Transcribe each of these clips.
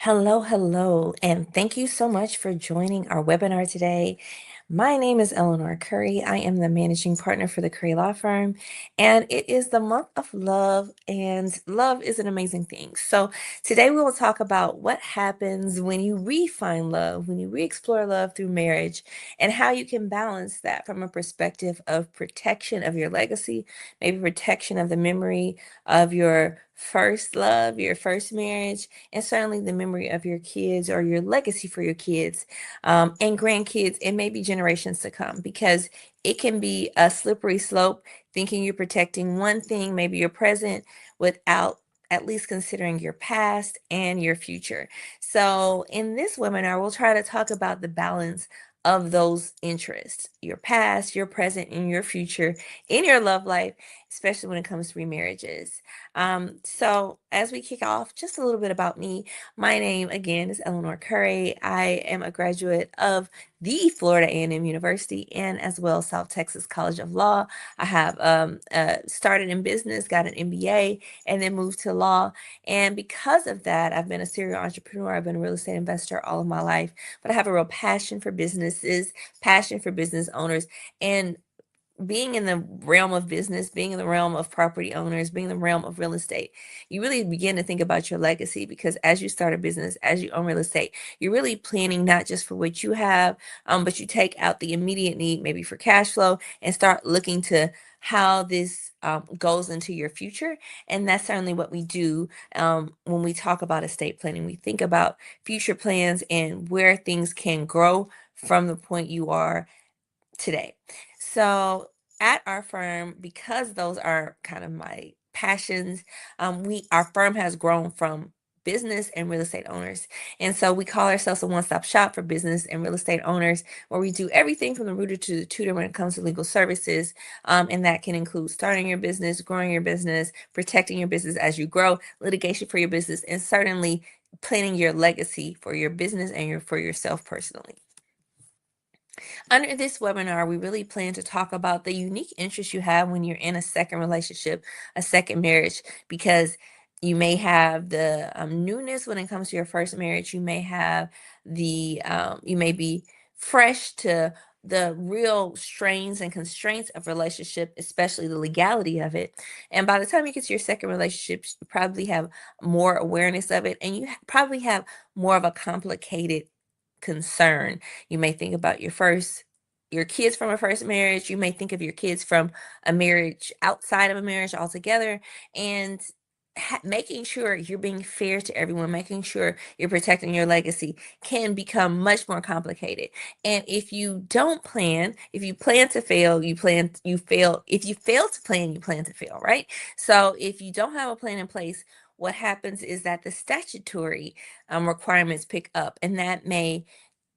Hello, hello, and thank you so much for joining our webinar today. My name is Eleanor Curry. I am the managing partner for the Curry Law Firm, and it is the month of love, and love is an amazing thing. So, today we will talk about what happens when you refine love, when you re explore love through marriage, and how you can balance that from a perspective of protection of your legacy, maybe protection of the memory of your first love, your first marriage, and certainly the memory of your kids or your legacy for your kids and grandkids and maybe generations to come, because it can be a slippery slope thinking you're protecting one thing, maybe your present, without at least considering your past and your future. So in this webinar, we'll try to talk about the balance of those interests, your past, your present, and your future in your love life, especially when it comes to remarriages. So as we kick off, just a little bit about me. My name again is Eleanor Curry. I am a graduate of the Florida A&M University and as well South Texas College of Law. I have started in business, got an MBA, and then moved to law. And because of that, I've been a serial entrepreneur. I've been a real estate investor all of my life, but I have a real passion for businesses, passion for business owners, and being in the realm of business, being in the realm of property owners, being in the realm of real estate, you really begin to think about your legacy, because as you start a business, as you own real estate, you're really planning not just for what you have, but you take out the immediate need, maybe for cash flow, and start looking to how this goes into your future. And that's certainly what we do when we talk about estate planning. We think about future plans and where things can grow from the point you are today. So at our firm, because those are kind of my passions, our firm has grown from business and real estate owners. And so we call ourselves a one-stop shop for business and real estate owners, where we do everything from the rooter to the tutor when it comes to legal services. And that can include starting your business, growing your business, protecting your business as you grow, litigation for your business, and certainly planning your legacy for your business and for yourself personally. Under this webinar, we really plan to talk about the unique interests you have when you're in a second relationship, a second marriage, because you may have the newness when it comes to your first marriage. You may have you may be fresh to the real strains and constraints of relationship, especially the legality of it. And by the time you get to your second relationship, you probably have more awareness of it, and you probably have more of a complicated concern. You may think about your kids from a first marriage. You may think of your kids from a marriage outside of a marriage altogether, and making sure you're being fair to everyone, making sure you're protecting your legacy can become much more complicated. And if you don't plan, if you plan to fail, you fail. If you fail to plan, you plan to fail, right? So if you don't have a plan in place, what happens is that the statutory requirements pick up, and that may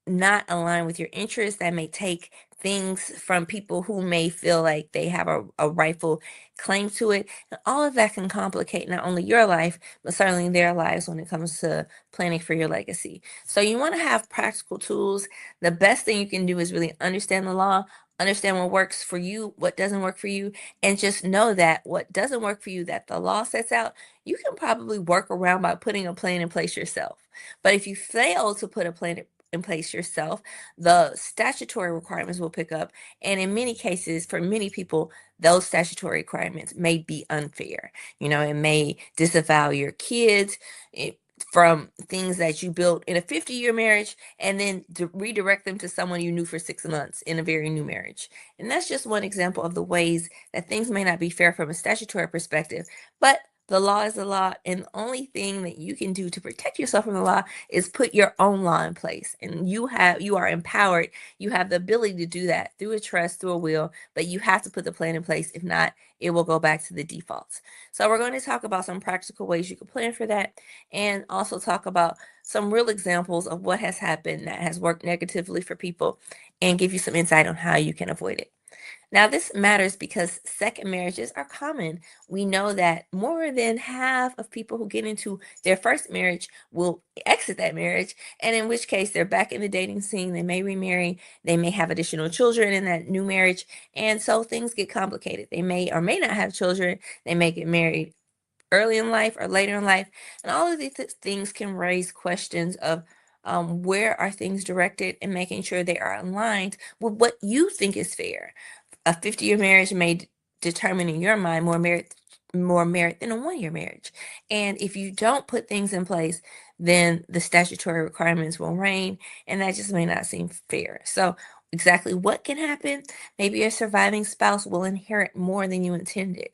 not align with your interests. That may take things from people who may feel like they have a rightful claim to it. And all of that can complicate not only your life, but certainly their lives when it comes to planning for your legacy. So you want to have practical tools. The best thing you can do is really understand the law, understand what works for you, what doesn't work for you, and just know that what doesn't work for you, that the law sets out, you can probably work around by putting a plan in place yourself. But if you fail to put a plan in place yourself, the statutory requirements will pick up. And in many cases, for many people, those statutory requirements may be unfair. It may disavow your kids from things that you built in a 50-year marriage, and then redirect them to someone you knew for 6 months in a very new marriage. And that's just one example of the ways that things may not be fair from a statutory perspective, but the law is the law, and the only thing that you can do to protect yourself from the law is put your own law in place. And you are empowered. You have the ability to do that through a trust, through a will, but you have to put the plan in place. If not, it will go back to the defaults. So we're going to talk about some practical ways you can plan for that, and also talk about some real examples of what has happened that has worked negatively for people, and give you some insight on how you can avoid it. Now, this matters because second marriages are common. We know that more than half of people who get into their first marriage will exit that marriage, and in which case they're back in the dating scene. They may remarry, they may have additional children in that new marriage, and so things get complicated. They may or may not have children, they may get married early in life or later in life. And all of these things can raise questions of where are things directed, and making sure they are aligned with what you think is fair. A 50-year marriage may determine in your mind more merit than a 1-year marriage. And if you don't put things in place, then the statutory requirements will reign, and that just may not seem fair. So exactly what can happen? Maybe a surviving spouse will inherit more than you intended.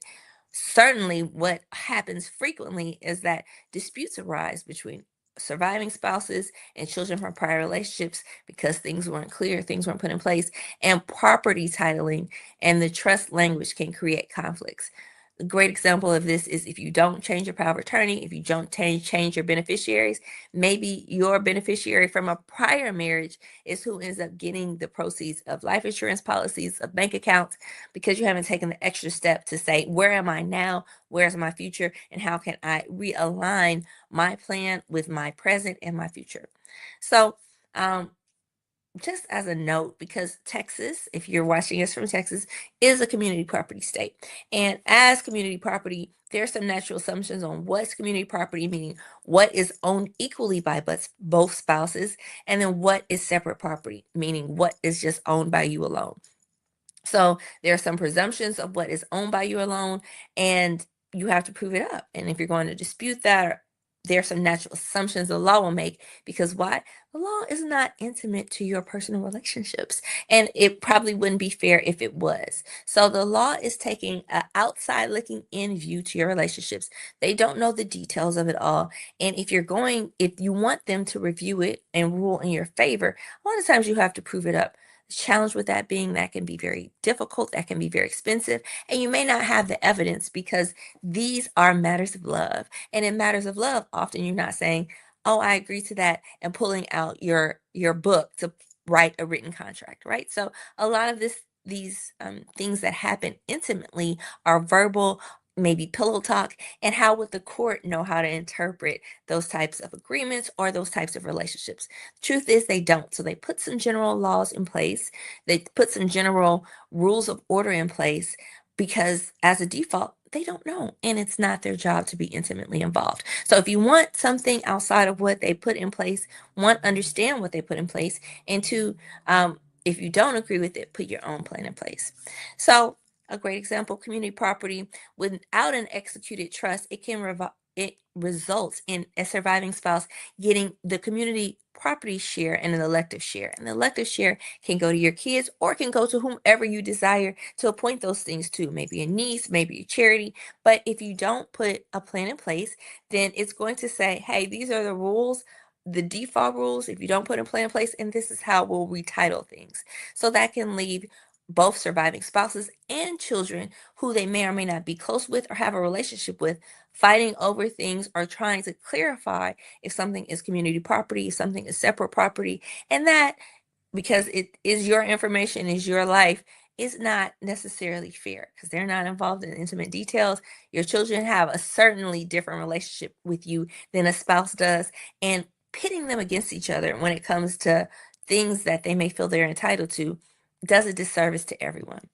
Certainly, what happens frequently is that disputes arise between surviving spouses and children from prior relationships because things weren't clear, things weren't put in place, and property titling and the trust language can create conflicts. A great example of this is if you don't change your power of attorney, if you don't change your beneficiaries, maybe your beneficiary from a prior marriage is who ends up getting the proceeds of life insurance policies, of bank accounts, because you haven't taken the extra step to say, where am I now? Where's my future? And how can I realign my plan with my present and my future? So, just as a note, because Texas, if you're watching us from Texas, is a community property state. And as community property, there are some natural assumptions on what's community property, meaning what is owned equally by both spouses, and then what is separate property, meaning what is just owned by you alone. So there are some presumptions of what is owned by you alone, and you have to prove it up. And if you're going to dispute that, there are some natural assumptions the law will make, because why? The law is not intimate to your personal relationships, and it probably wouldn't be fair if it was. So the law is taking an outside looking in view to your relationships. They don't know the details of it all. And if you want them to review it and rule in your favor, a lot of times you have to prove it up. Challenge with that being that can be very difficult, that can be very expensive, and you may not have the evidence because these are matters of love. And in matters of love, often you're not saying, "Oh, I agree to that," and pulling out your book to write a written contract, right? So a lot of these things that happen intimately are verbal, maybe pillow talk. And how would the court know how to interpret those types of agreements or those types of relationships? Truth is, they don't. So they put some general laws in place, they put some general rules of order in place, because as a default, they don't know. And it's not their job to be intimately involved. So if you want something outside of what they put in place, one, understand what they put in place, and two, if you don't agree with it, put your own plan in place. So a great example, community property, without an executed trust, it results in a surviving spouse getting the community property share and an elective share. And the elective share can go to your kids or can go to whomever you desire to appoint those things to, maybe a niece, maybe a charity. But if you don't put a plan in place, then it's going to say, hey, these are the rules, the default rules, if you don't put a plan in place, and this is how we'll retitle things. So that can leave both surviving spouses and children who they may or may not be close with or have a relationship with, fighting over things or trying to clarify if something is community property, if something is separate property. And that, because it is your information, is your life, is not necessarily fair because they're not involved in intimate details. Your children have a certainly different relationship with you than a spouse does, and pitting them against each other when it comes to things that they may feel they're entitled to does a disservice to everyone.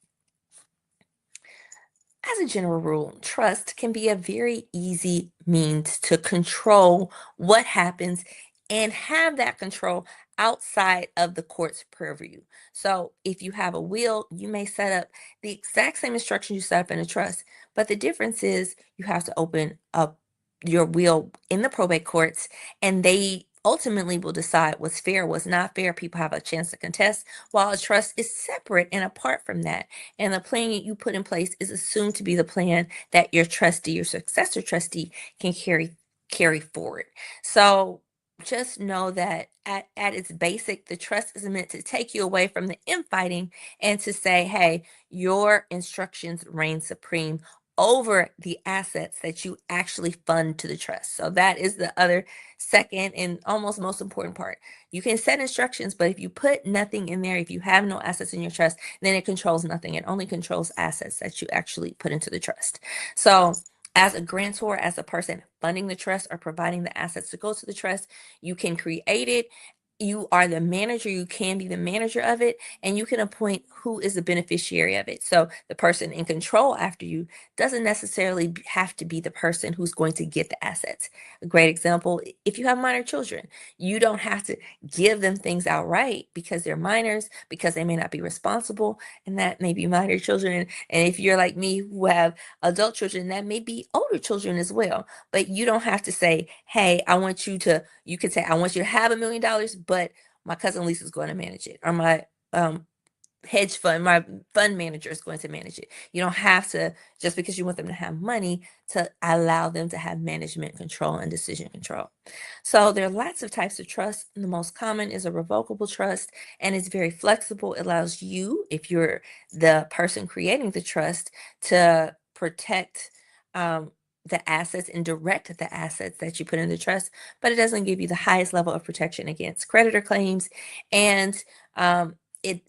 As a general rule, trust can be a very easy means to control what happens and have that control outside of the court's purview. So, if you have a will, you may set up the exact same instructions you set up in a trust, but the difference is you have to open up your will in the probate courts, and they ultimately will decide what's fair, what's not fair. People have a chance to contest, while a trust is separate and apart from that. And the plan that you put in place is assumed to be the plan that your trustee, your successor trustee, can carry forward. So just know that at its basic, the trust is meant to take you away from the infighting and to say, hey, your instructions reign supreme over the assets that you actually fund to the trust. So that is the other second and almost most important part. You can set instructions, but if you put nothing in there, if you have no assets in your trust, then it controls nothing. It only controls assets that you actually put into the trust. So as a grantor, as a person funding the trust or providing the assets to go to the trust, you can create it you are the manager, you can be the manager of it, and you can appoint who is the beneficiary of it. So the person in control after you doesn't necessarily have to be the person who's going to get the assets. A great example, if you have minor children, you don't have to give them things outright because they're minors, because they may not be responsible, and that may be minor children. And if you're like me who have adult children, that may be older children as well. But you don't have to say, hey, you could say, I want you to have $1 million, but my cousin Lisa's going to manage it, or my my fund manager is going to manage it. You don't have to, just because you want them to have money, to allow them to have management control and decision control. So there are lots of types of trust. The most common is a revocable trust, and it's very flexible. It allows you, if you're the person creating the trust, to protect the assets and direct the assets that you put in the trust, but it doesn't give you the highest level of protection against creditor claims, and it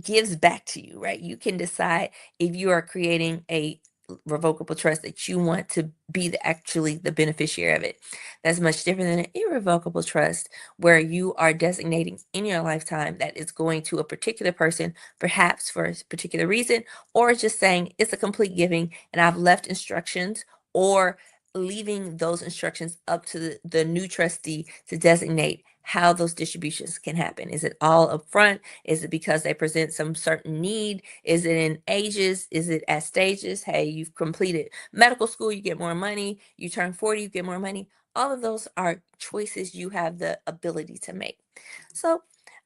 gives back to you, right? You can decide if you are creating a revocable trust that you want to be actually the beneficiary of it. That's much different than an irrevocable trust where you are designating in your lifetime that it's going to a particular person, perhaps for a particular reason, or just saying it's a complete giving and I've left instructions, or leaving those instructions up to the new trustee to designate how those distributions can happen. Is it all upfront? Is it because they present some certain need? Is it in ages? Is it at stages? Hey, you've completed medical school, you get more money. You turn 40, you get more money. All of those are choices you have the ability to make. So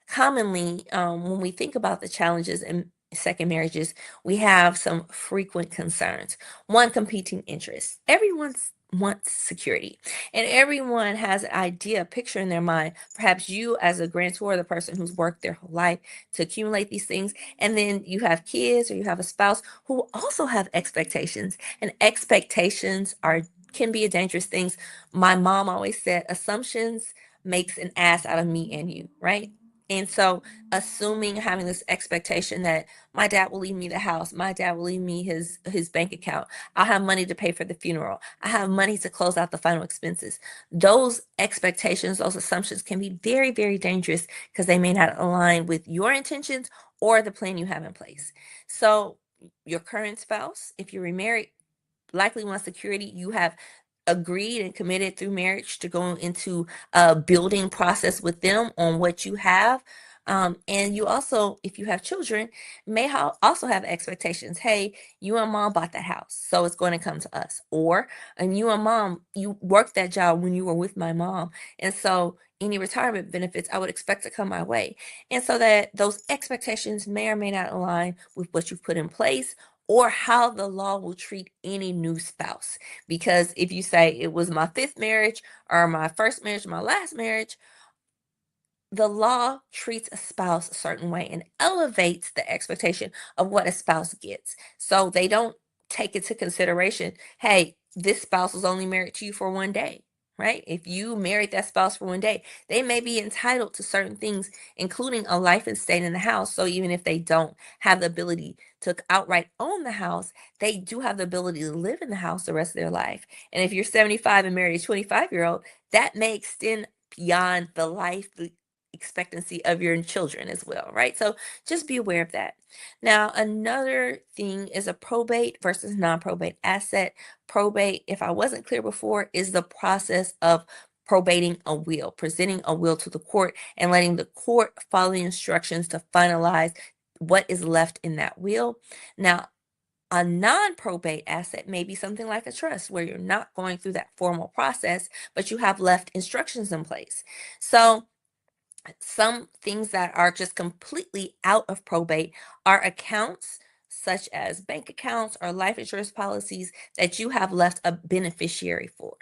commonly, when we think about the challenges in second marriages, we have some frequent concerns. One, competing interests. Everyone wants security, and everyone has an idea, a picture in their mind. Perhaps you, as a grantor, the person who's worked their whole life to accumulate these things, and then you have kids or you have a spouse who also have expectations, and expectations are can be a dangerous things. My mom always said, assumptions makes an ass out of me and you, right? And so assuming, having this expectation that my dad will leave me the house, my dad will leave me his bank account, I'll have money to pay for the funeral, I have money to close out the final expenses. Those expectations, those assumptions can be very, very dangerous because they may not align with your intentions or the plan you have in place. So your current spouse, if you're remarried, likely wants security. You have agreed and committed through marriage to go into a building process with them on what you have. And you also, if you have children, may also have expectations. Hey, you and mom bought that house, so it's going to come to us. Or, and you and mom, you worked that job when you were with my mom. And so any retirement benefits I would expect to come my way. And so that those expectations may or may not align with what you've put in place or how the law will treat any new spouse. Because if you say it was my fifth marriage or my first marriage, my last marriage, the law treats a spouse a certain way and elevates the expectation of what a spouse gets. So they don't take into consideration, hey, this spouse was only married to you for one day, right? If you married that spouse for one day, they may be entitled to certain things, including a life estate in the house. So even if they don't have the ability to outright own the house, they do have the ability to live in the house the rest of their life. And if you're 75 and married a 25-year-old, that may extend beyond the life expectancy of your children as well, right? So just be aware of that. Now, another thing is a probate versus non-probate asset. Probate, if I wasn't clear before, is the process of probating a will, presenting a will to the court and letting the court follow the instructions to finalize what is left in that will. Now, a non-probate asset may be something like a trust where you're not going through that formal process, but you have left instructions in place. So some things that are just completely out of probate are accounts such as bank accounts or life insurance policies that you have left a beneficiary for.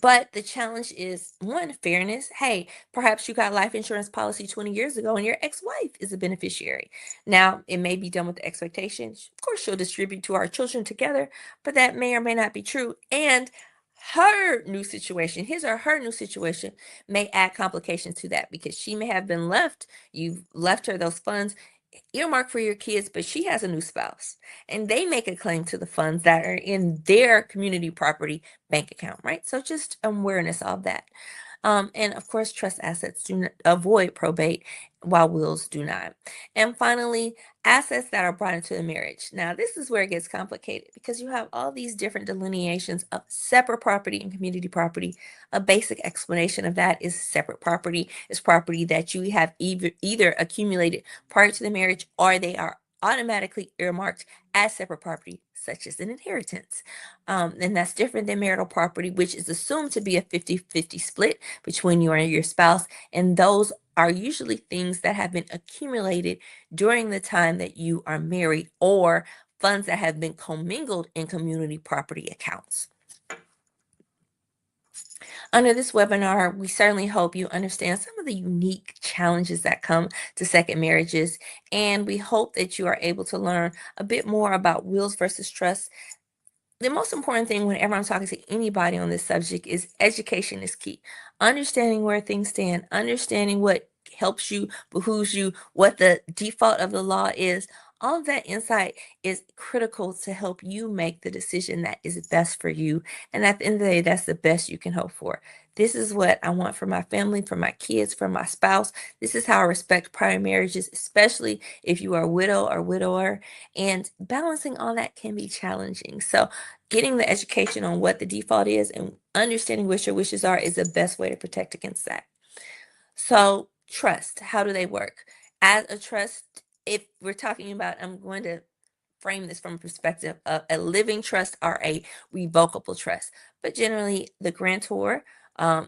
But the challenge is, one, fairness. Hey, perhaps you got life insurance policy 20 years ago and your ex-wife is a beneficiary. Now, it may be done with the expectation, of course, she'll distribute to our children together, but that may or may not be true. And her new situation, his or her new situation, may add complications to that because she may have been left, you've left her those funds earmarked for your kids, but she has a new spouse and they make a claim to the funds that are in their community property bank account, right? So just awareness of that. And of course, trust assets do not avoid probate while wills do not. And finally, assets that are brought into the marriage. Now, this is where it gets complicated because you have all these different delineations of separate property and community property. A basic explanation of that is separate property is property that you have either accumulated prior to the marriage or they are automatically earmarked as separate property, such as an inheritance. And that's different than marital property, which is assumed to be a 50-50 split between you and your spouse. And those are usually things that have been accumulated during the time that you are married or funds that have been commingled in community property accounts. Under this webinar, we certainly hope you understand some of the unique challenges that come to second marriages, and we hope that you are able to learn a bit more about wills versus trusts. The most important thing whenever I'm talking to anybody on this subject is education is key. Understanding where things stand, understanding what helps you, behooves you, what the default of the law is. All of that insight is critical to help you make the decision that is best for you. And at the end of the day, that's the best you can hope for. This is what I want for my family, for my kids, for my spouse. This is how I respect prior marriages, especially if you are a widow or widower. And balancing all that can be challenging. So getting the education on what the default is and understanding what your wishes are is the best way to protect against that. So, trust, how do they work? As a trust, if we're talking about, I'm going to frame this from a perspective of a living trust or a revocable trust. But generally, the grantor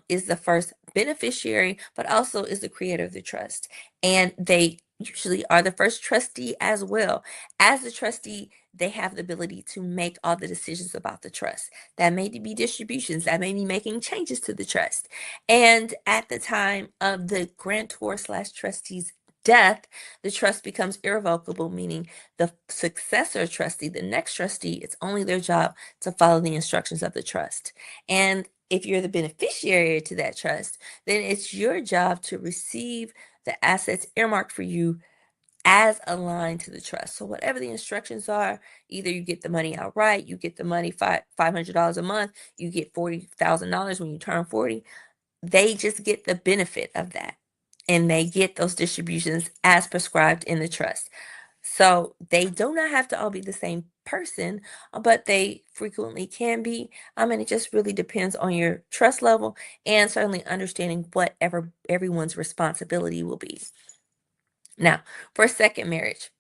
is the first beneficiary, but also is the creator of the trust. And they usually are the first trustee as well. As the trustee, they have the ability to make all the decisions about the trust. That may be distributions, that may be making changes to the trust. And at the time of the grantor slash trustee's death, the trust becomes irrevocable, meaning the successor trustee, the next trustee, it's only their job to follow the instructions of the trust. And if you're the beneficiary to that trust, then it's your job to receive the assets earmarked for you as aligned to the trust. So whatever the instructions are, either you get the money outright, you get the money $500 a month, you get $40,000 when you turn 40. They just get the benefit of that, and they get those distributions as prescribed in the trust. So they do not have to all be the same person, but they frequently can be. And it just really depends on your trust level and certainly understanding whatever everyone's responsibility will be. Now, for a second marriage,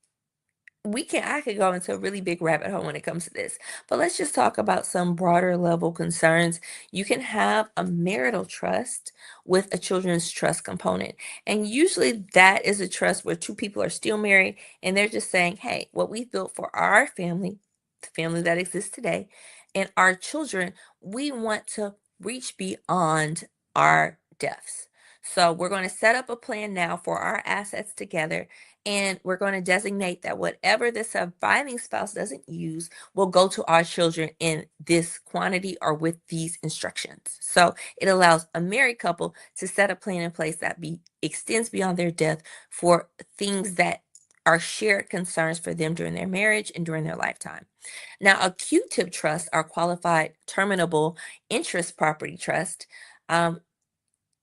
I could go into a really big rabbit hole when it comes to this, but let's just talk about some broader level concerns. You can have a marital trust with a children's trust component. And usually that is a trust where two people are still married and they're just saying, hey, what we've built for our family, the family that exists today, and our children, we want to reach beyond our deaths. So we're going to set up a plan now for our assets together, and we're going to designate that whatever the surviving spouse doesn't use will go to our children in this quantity or with these instructions. So it allows a married couple to set a plan in place that extends beyond their death for things that are shared concerns for them during their marriage and during their lifetime. Now, a Q-tip trust or qualified terminable interest property trust um,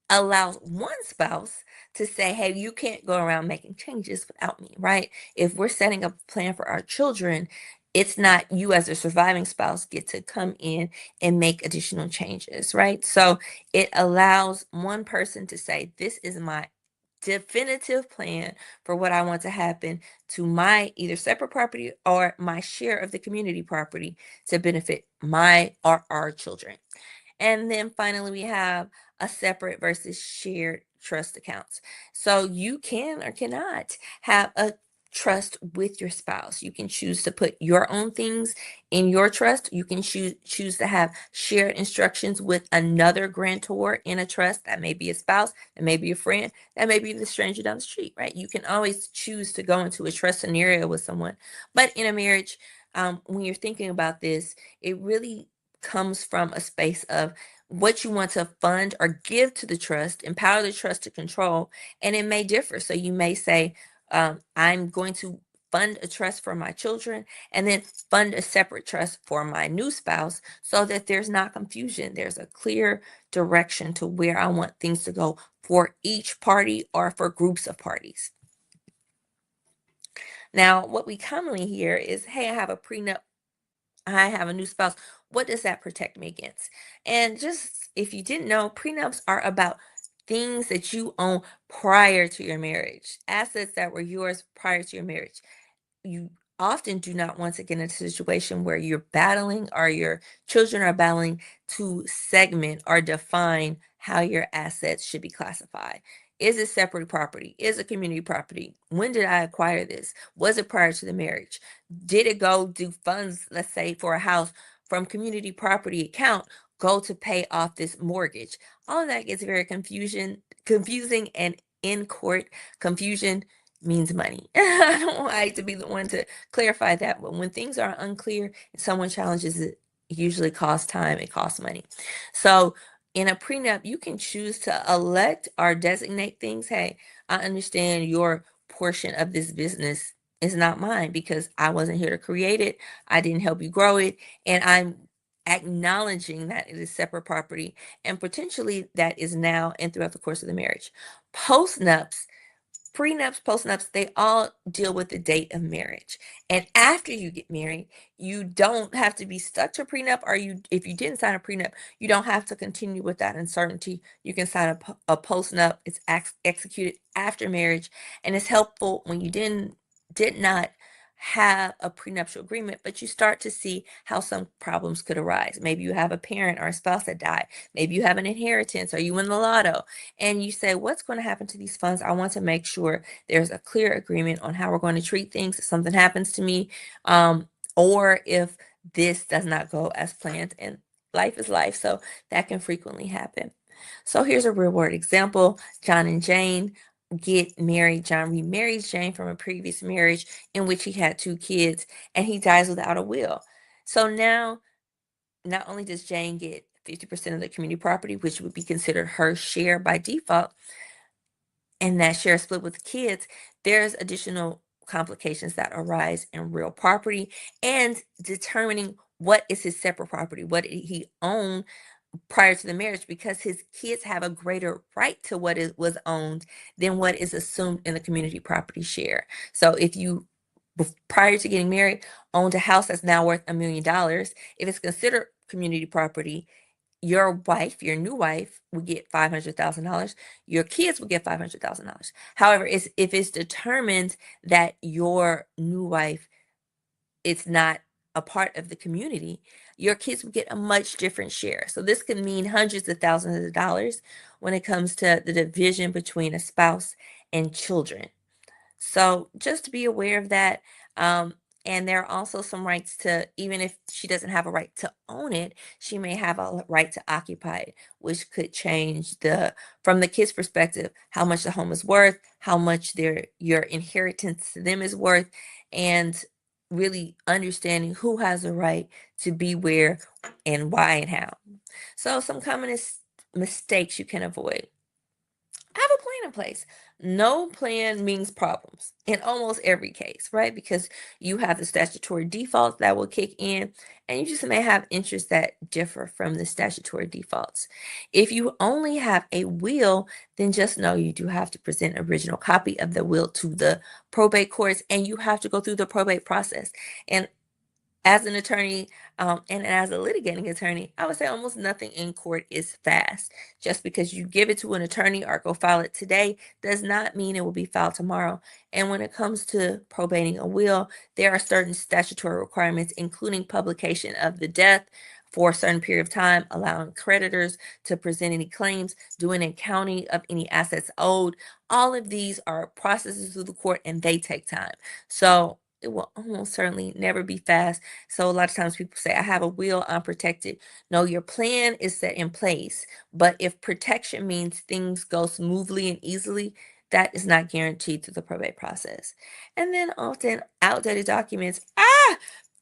allows one spouse to say, hey, you can't go around making changes without me, right? If we're setting up a plan for our children, it's not you as a surviving spouse get to come in and make additional changes, right? So it allows one person to say, this is my definitive plan for what I want to happen to my either separate property or my share of the community property to benefit my or our children. And then finally, we have a separate versus shared trust accounts. So you can or cannot have a trust with your spouse. You can choose to put your own things in your trust. You can choose to have shared instructions with another grantor in a trust. That may be a spouse, that may be a friend, that may be the stranger down the street, right? You can always choose to go into a trust scenario with someone. But in a marriage, when you're thinking about this, it really comes from a space of what you want to fund or give to the trust, empower the trust to control, and it may differ. So you may say, I'm going to fund a trust for my children, and then fund a separate trust for my new spouse so that there's not confusion. There's a clear direction to where I want things to go for each party or for groups of parties. Now, what we commonly hear is, hey, I have a prenup, I have a new spouse. What does that protect me against? And just if you didn't know, prenups are about things that you own prior to your marriage, assets that were yours prior to your marriage. You often do not want to get into a situation where you're battling or your children are battling to segment or define how your assets should be classified. Is it separate property? Is it community property? When did I acquire this? Was it prior to the marriage? Did it go do funds, let's say for a house, from community property account go to pay off this mortgage? All of that gets very confusing, and in court, confusion means money. I don't like to be the one to clarify that, but when things are unclear and someone challenges it, it usually costs time, it costs money. So in a prenup, you can choose to elect or designate things. Hey, I understand your portion of this business is not mine because I wasn't here to create it. I didn't help you grow it. And I'm acknowledging that it is separate property and potentially that is now and throughout the course of the marriage. Postnups, prenups, postnups, they all deal with the date of marriage. And after you get married, you don't have to be stuck to a prenup, or if you didn't sign a prenup, you don't have to continue with that uncertainty. You can sign a postnup. It's executed after marriage, and it's helpful when you did not have a prenuptial agreement, but you start to see how some problems could arise. Maybe you have a parent or a spouse that died. Maybe you have an inheritance, or you win the lotto, and you say, what's going to happen to these funds? I want to make sure there's a clear agreement on how we're going to treat things if something happens to me, or if this does not go as planned. And life is life, so that can frequently happen. So here's a real world example. John and Jane get married. John remarries Jane from a previous marriage in which he had 2 kids, and he dies without a will. So now, not only does Jane get 50% of the community property, which would be considered her share by default, and that share split with the kids, there's additional complications that arise in real property and determining what is his separate property, what did he own prior to the marriage, because his kids have a greater right to what was owned than what is assumed in the community property share. So if you, prior to getting married, owned a house that's now worth $1 million, if it's considered community property, your wife, your new wife, would get $500,000. Your kids would get $500,000. However, if it's determined that your new wife, it's not a part of the community, your kids will get a much different share. So this can mean hundreds of thousands of dollars when it comes to the division between a spouse and children. So just to be aware of that. And there are also some rights to, even if she doesn't have a right to own it, she may have a right to occupy it, which could change from the kid's perspective, how much the home is worth, how much your inheritance to them is worth, and really understanding who has a right to be where and why and how. So some common mistakes you can avoid. Have a plan in place. No plan means problems in almost every case, right? Because you have the statutory defaults that will kick in, and you just may have interests that differ from the statutory defaults. If you only have a will, then just know you do have to present an original copy of the will to the probate courts, and you have to go through the probate process. And as an attorney, and as a litigating attorney, I would say almost nothing in court is fast. Just because you give it to an attorney or go file it today does not mean it will be filed tomorrow. And when it comes to probating a will, there are certain statutory requirements, including publication of the death for a certain period of time, allowing creditors to present any claims, doing an accounting of any assets owed. All of these are processes through the court, and they take time. So it will almost certainly never be fast. So a lot of times people say, I have a will, I'm protected. No, your plan is set in place. But if protection means things go smoothly and easily, that is not guaranteed through the probate process. And then often outdated documents,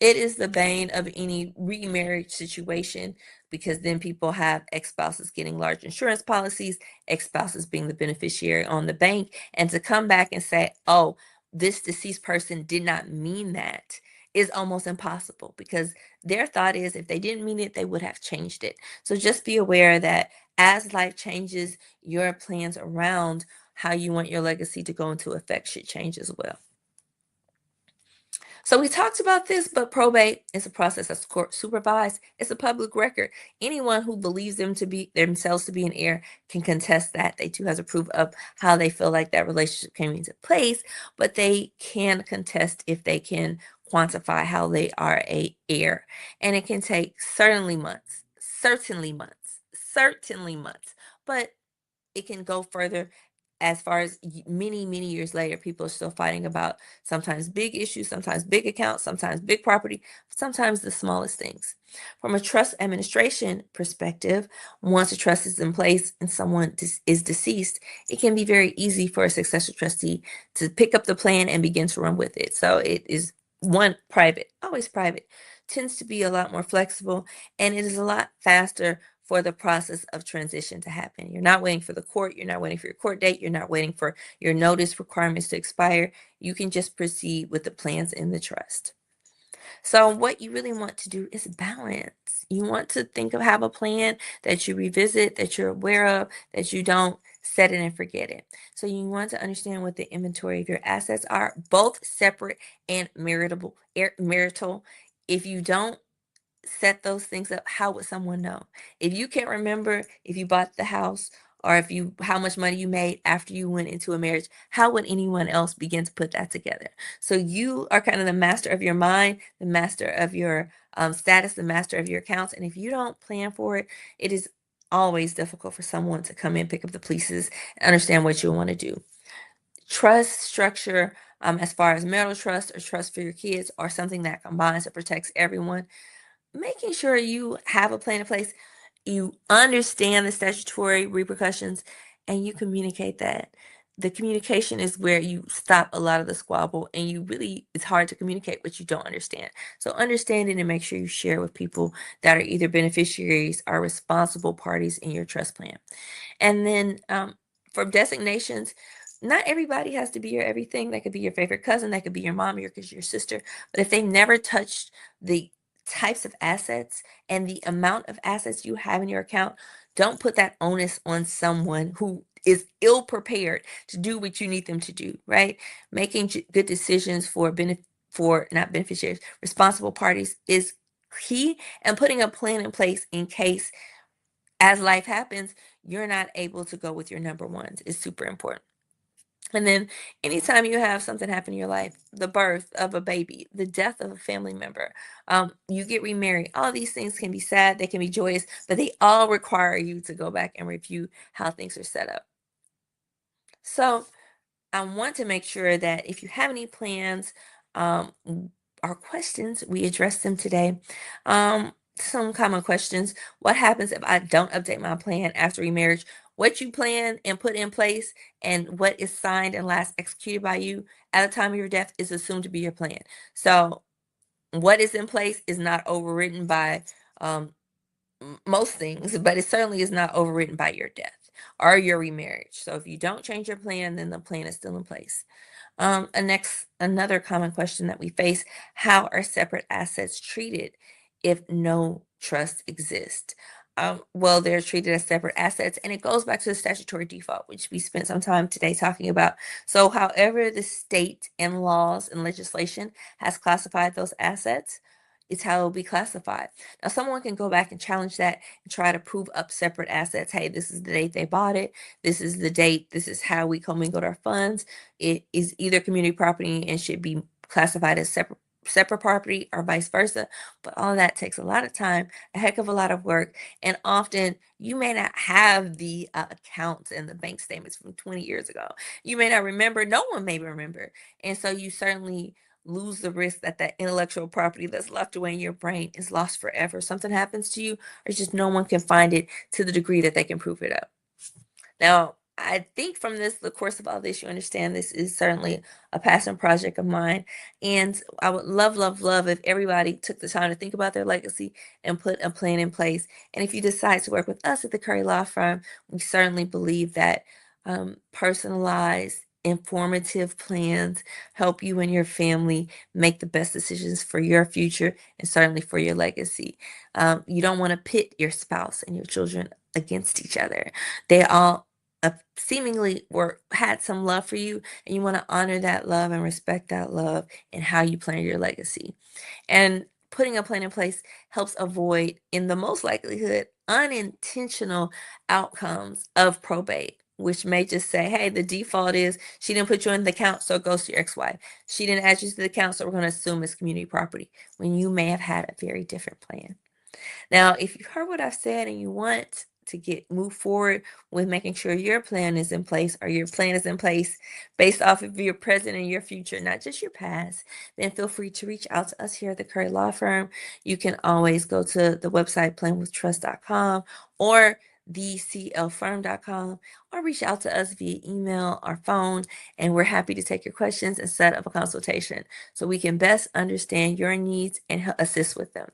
it is the bane of any remarriage situation, because then people have ex-spouses getting large insurance policies, ex-spouses being the beneficiary on the bank, and to come back and say, oh, this deceased person did not mean that is almost impossible, because their thought is if they didn't mean it, they would have changed it. So just be aware that as life changes, your plans around how you want your legacy to go into effect should change as well. So we talked about this, but probate is a process that's court supervised. It's a public record. Anyone who believes themselves to be an heir can contest that. They too has a proof of how they feel like that relationship came into place, but they can contest if they can quantify how they are a heir. And it can take certainly months, but it can go further as far as many years later. People are still fighting about sometimes big issues, sometimes big accounts, sometimes big property, sometimes the smallest things. From a trust administration perspective, once a trust is in place and someone is deceased, it can be very easy for a successor trustee to pick up the plan and begin to run with it. So it is always private, tends to be a lot more flexible, and it is a lot faster for the process of transition to happen. You're not waiting for the court. You're not waiting for your court date. You're not waiting for your notice requirements to expire. You can just proceed with the plans in the trust. So what you really want to do is balance. You want to have a plan that you revisit, that you're aware of, that you don't set it and forget it. So you want to understand what the inventory of your assets are, both separate and marital. If you don't set those things up, how would someone know? If you can't remember if you bought the house or how much money you made after you went into a marriage, how would anyone else begin to put that together? So you are kind of the master of your mind, the master of your status, the master of your accounts. And if you don't plan for it, it is always difficult for someone to come in, pick up the pieces, and understand what you want to do. Trust structure, as far as marital trust or trust for your kids, are something that combines and protects everyone. Making sure you have a plan in place, you understand the statutory repercussions, and you communicate that. The communication is where you stop a lot of the squabble, and it's hard to communicate what you don't understand. So understand it and make sure you share with people that are either beneficiaries or responsible parties in your trust plan. And then for designations, not everybody has to be your everything. That could be your favorite cousin, that could be your mom, your sister. But if they've never touched the types of assets and the amount of assets you have in your account, don't put that onus on someone who is ill prepared to do what you need them to do, right? Making good decisions for not beneficiaries, responsible parties is key, and putting a plan in place in case as life happens, you're not able to go with your number ones is super important. And then anytime you have something happen in your life, the birth of a baby, the death of a family member, you get remarried, all these things can be sad, they can be joyous, but they all require you to go back and review how things are set up. So I want to make sure that if you have any plans or questions, we address them today. Some common questions: what happens if I don't update my plan after remarriage? What you plan and put in place and what is signed and last executed by you at the time of your death is assumed to be your plan. So what is in place is not overridden by most things, but it certainly is not overridden by your death or your remarriage. So if you don't change your plan, then the plan is still in place. Another common question that we face: how are separate assets treated if no trust exists? Well, they're treated as separate assets, and it goes back to the statutory default, which we spent some time today talking about. So however the state and laws and legislation has classified those assets, it's how it will be classified. Now, someone can go back and challenge that and try to prove up separate assets. Hey, this is the date they bought it. This is the date. This is how we commingled our funds. It is either community property and should be classified as separate property or vice versa. But all of that takes a lot of time, a heck of a lot of work, and often you may not have the accounts and the bank statements from 20 years ago. You may not remember. No one may remember. And so you certainly lose the risk that that intellectual property that's locked away in your brain is lost forever. Something happens to you, or just no one can find it to the degree that they can prove it up. Now, I think from the course of all this, you understand this is certainly a passion project of mine. And I would love if everybody took the time to think about their legacy and put a plan in place. And if you decide to work with us at the Curry Law Firm, we certainly believe that personalized informative plans help you and your family make the best decisions for your future and certainly for your legacy. You don't want to pit your spouse and your children against each other. They all seemingly had some love for you, and you want to honor that love and respect that love and how you plan your legacy. And putting a plan in place helps avoid, in the most likelihood, unintentional outcomes of probate, which may just say, hey, the default is she didn't put you in the account, so it goes to your ex-wife. She didn't add you to the account, so we're going to assume it's community property, when you may have had a very different plan. Now, if you heard what I've said and you want to move forward with making sure your plan is in place, or your plan is in place based off of your present and your future, not just your past, then feel free to reach out to us here at the Curry Law Firm. You can always go to the website planwithtrust.com or theclfirm.com, or reach out to us via email or phone, and we're happy to take your questions and set up a consultation so we can best understand your needs and assist with them.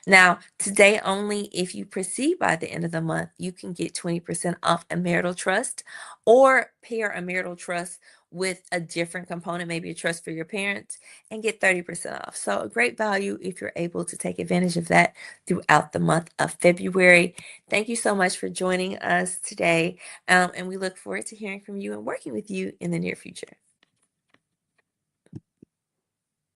Now, today only, if you proceed by the end of the month, you can get 20% off a marital trust, or pair a marital trust with a different component, maybe a trust for your parents, and get 30% off. So a great value if you're able to take advantage of that throughout the month of February. Thank you so much for joining us today, and we look forward to hearing from you and working with you in the near future.